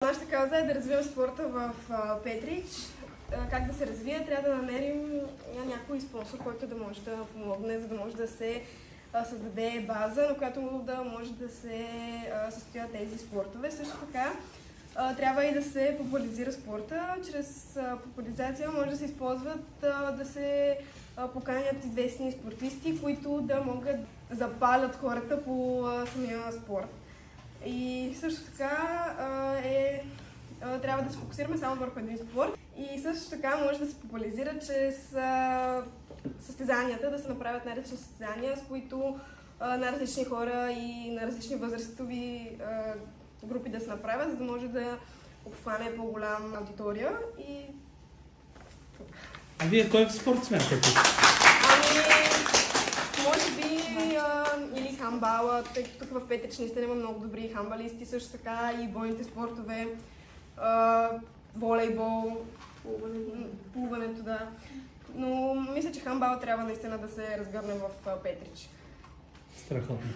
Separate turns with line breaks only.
Нашата кауза е да развиваме спорта в Петрич. Как да се развие, трябва да намерим някой спонсор, който да може да помогне, за да може да се създаде база, на която да може да се състоят тези спортове. Също така трябва и да се популяризира спорта. Чрез популяризация може да се използват да се поканят известни спортисти, които да могат да запалят хората по самия спорт. И също така трябва да се фокусираме само върху един спорт. И също така може да се популяризира чрез състезанията, да се направят най-различни състезания, с които най-различни хора и на различни възрастови групи да се направят, за да може да обхване по-голяма аудитория.
А вие кой спорт смятате?
Може би или хамбала, тъй като тук в Петрич наистина има много добри хамбалисти, също така и бойните спортове, волейбол, плуването, да. Но мисля, че хамбала трябва наистина да се разгърне в Петрич.
Страхотно.